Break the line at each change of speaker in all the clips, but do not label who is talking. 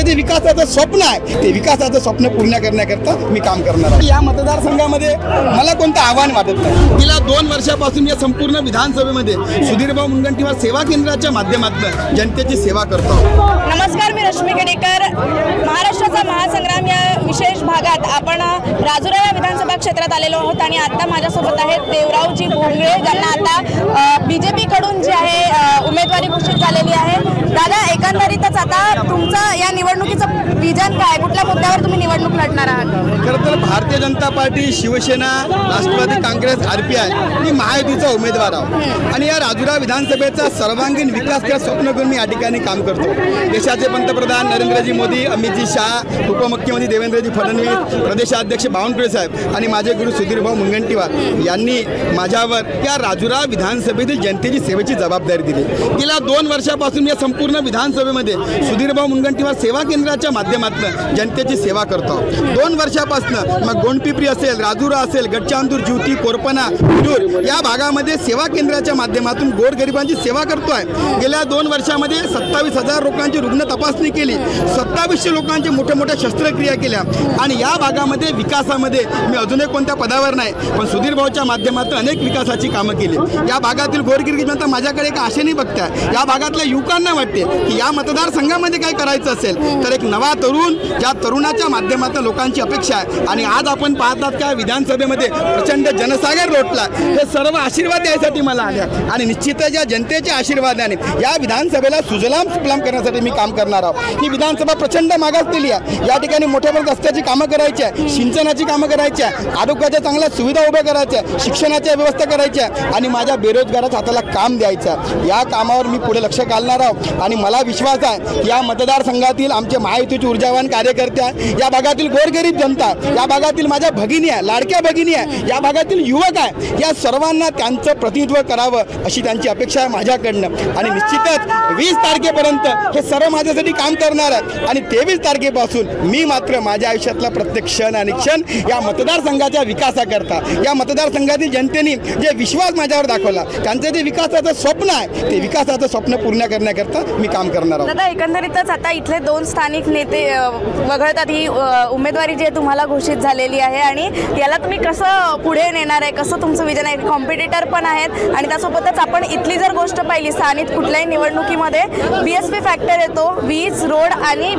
जे विकासाचं स्वप्न आहे ते विकासाचं स्वप्न पूर्ण करण्याकरता मी काम करणार आहे। या मतदारसंघामध्ये मला कोणतं आव्हान वाटत नाही। गेल्या 2 वर्षापासून या संपूर्ण विधानसभेमध्ये सुधीरभाऊ मुनगंटीवार सेवा केंद्राच्या माध्यमातून जनतेची सेवा करतो।
नमस्कार, मी रश्मी गडेकर। महाराष्ट्राचा महासंग्राम या विशेष भागात आपण राजुरा या विधानसभा क्षेत्रात आलेलो आहोत आणि आता माझ्यासोबत आहेत देवरावजी भोंगळे, ज्यांना आता बीजेपी कडून जी आहे उमेदवारी घोषित झालेली आहे। दादा, एकंदरीतच आता तुमचं या निवडणुकीचं विजन काय, कुठल्या मुद्द्यावर तुम्ही निवडणूक लढणार आहात?
खरं तर भारतीय जनता पार्टी, शिवसेना, राष्ट्रवादी काँग्रेस, RPI मी महायुतीचा उमेदवार आहे आणि या राजुरा विधानसभेचा सर्वांगीण विकास या स्वप्न घेऊन मी या ठिकाणी काम करतो। देशाचे पंतप्रधान नरेंद्रजी मोदी, अमितजी शाह, उपमुख्यमंत्री देवेंद्रजी फडणवीस, प्रदेशाध्यक्ष बावनकुळे साहेब आणि माझे गुरु सुधीरभाऊ मुनगंटीवार यांनी माझ्यावर या राजुरा विधानसभेतील जनतेची सेवेची जबाबदारी दिली। गेल्या 2 वर्षापासून या संपूर्ण विधानसभेमध्ये सुधीरभाऊ मुनगंटीवार सेवा केंद्राच्या माध्यमातून जनतेची सेवा करतो। 2 वर्षापासून मग गोंडपिंपरी असेल, राजुरा असेल, गडचांदूर, ज्योती, कोरपना, दूर या भागामध्ये सेवा केंद्राच्या माध्यमातून गोरगरिबांची सेवा करतोय। गेल्या 2 वर्षामध्ये 27,000 लोकांची रुग्ण तपासणी केली, 2700 लोकांची मोठ्या शस्त्रक्रिया केल्या आणि या भागामध्ये विकासामध्ये मी अजूनही कोणत्या पदावर नाही, पण सुधीरभाऊच्या माध्यमातून अनेक विकासाची कामं केली। या भागातील गोरगरीब जनता माझ्याकडे एका आशेने बघताय। या भागातल्या युवकांना वाटते की या मतदारसंघामध्ये काय करायचं असेल तर एक नवा तरुण, ज्या तरुणाच्या माध्यमातून लोकांची अपेक्षा आहे आणि आज आपण पाहतात का विधानसभेमध्ये प्रचंड जनसागर लोटला। हे सर्व आशीर्वाद द्यायसाठी मला आले आणि निश्चितच या जनतेच्या आशीर्वादाने या विधानसभेला सुजलाम सुफलाम करण्यासाठी मी काम करणार आहोत। ही विधानसभा प्रचंड मागासलेली आहे। या ठिकाणी मोठ्या रस्त्याची कामं करायची आहे, सिंचनाची कामं करायची आहे, आरोग्याच्या चांगल्या सुविधा उभ्या करायच्या, शिक्षणाची व्यवस्था करायची आहे आणि माझ्या बेरोजगाराच्या हाताला काम द्यायचं आहे। या कामावर मी पुढे लक्ष घालणार आहोत आणि मला विश्वास आहे की या मतदारसंघातील आमचे महायुतीचे ऊर्जावान कार्यकर्ते आहे, या भागातील गोरगरीब जनता, या भागातील माझ्या भगिनी आहे, लाडक्या भगिनी आहे, या भागातील युवक आहे, या सर्वांना त्यांचं प्रतिनिधित्व करावं अशी त्यांची अपेक्षा आहे माझ्याकडनं आणि निश्चितच 20 तारखेपर्यंत हे सर्व माझ्यासाठी काम करणार आहेत आणि 23 तारखेपासून मी मात्र माझ्या आयुष्यातला प्रत्येक क्षण आणि क्षण या मतदारसंघाच्या विकासाकरता, या मतदारसंघातील जनतेने जे विश्वास माझ्यावर दाखवला, त्यांचं जे विकासाचं स्वप्न आहे ते विकासाचं स्वप्न पूर्ण करण्याकरता मी काम करणार आहे।
दादा, एकंदरीतच आता इथले 2 स्थानिक नेते वगळतात ही उमेदवारी जी तुम्हाला घोषित झालेली आहे आणि याला तुम्ही कसं पुढे नेणार आहे, कसं तुमचं विजन आहे? कॉम्पिटिटर पण आहेत आणि त्यासोबतच आपण इथली जर गोष्ट पाहिली, स्थानिक कुठल्याही निवडणुकीमध्ये BSP फॅक्टर येतो, वीज, रोड आणि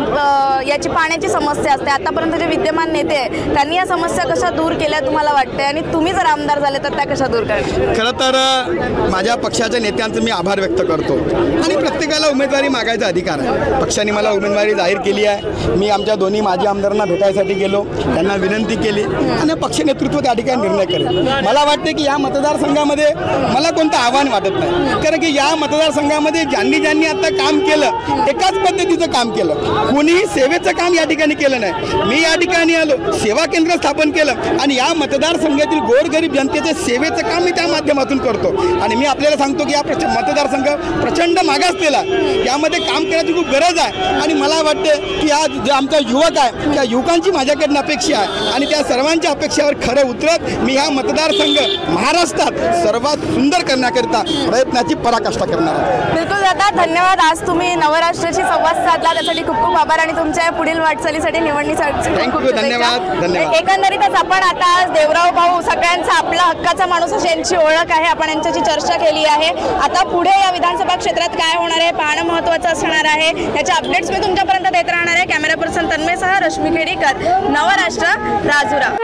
याची पाण्याची समस्या असते। आतापर्यंत जे विद्यमान नेते आहेत त्यांनी या समस्या कशा दूर केल्या तुम्हाला वाटते आणि तुम्ही जर आमदार झाले तर त्या कशा दूर करणार?
खरं तर माझ्या पक्षाच्या नेत्यांचं मी आभार व्यक्त करतो आणि प्रत्येकाला उमेदवारी मागायचा अधिकार आहे। पक्षाने मला उमेदवारी जाहीर केली आहे। मी आमच्या दोन्ही माजी आमदारांना भेटायसाठी गेलो, त्यांना विनंती केली आणि पक्ष नेतृत्व त्या ठिकाणी निर्णय करेल। मला वाटते की या मतदारसंघामध्ये मला कोणतं आव्हान वाटत नाही, कारण की या मतदारसंघामध्ये ज्यांनी आता काम केलं एकाच पद्धतीचं काम केलं, कोणीही सेवेचं काम या ठिकाणी केलं नाही। मी या ठिकाणी आलो, सेवा केंद्र स्थापन केलं आणि या मतदारसंघातील गोरगरीब जनतेच्या सेवेचं काम मी त्या माध्यमातून करतो आणि मी आपल्याला सांगतो की या मतदारसंघ प्रचंड मागासलेला, यामध्ये काम करण्याची खूप गरज आहे आणि मला वाटते की आज जे आमचा युवक आहे त्या युवकांची माझ्याकडनं अपेक्षा आहे आणि त्या सर्वांच्या अपेक्षावर खरं उतरत मी हा मतदारसंघ महाराष्ट्रात सर्वात सुंदर करण्याकरिता प्रयत्नाची पराकाष्ठा करणार आहे।
बिलकुल दादा, धन्यवाद। आज तुम्ही नवराष्ट्राशी संवाद साधला त्यासाठी खूप खूप आभार आणि तुमच्या पुढील वाटचालीसाठी निवडणुकीसाठी
थँक्यू, धन्यवाद।
एकंदरीतच आपण आता आज देवराव भाऊ सगळ्यांचा आपला हक्काचा माणूस अशी यांची ओळख आहे, आपण यांच्याशी चर्चा केली आहे। आता पुढे या विधानसभा क्षेत्रात काय होणार आहे पाहणं महत्त्वाचं असणार आहे। याचे अपडेट्स मी तुमच्यापर्यंत देत राहणार आहे। कॅमेरा पर्सन तन्मयसह रश्मी खेडीकर, नवराष्ट्र, राजुरा।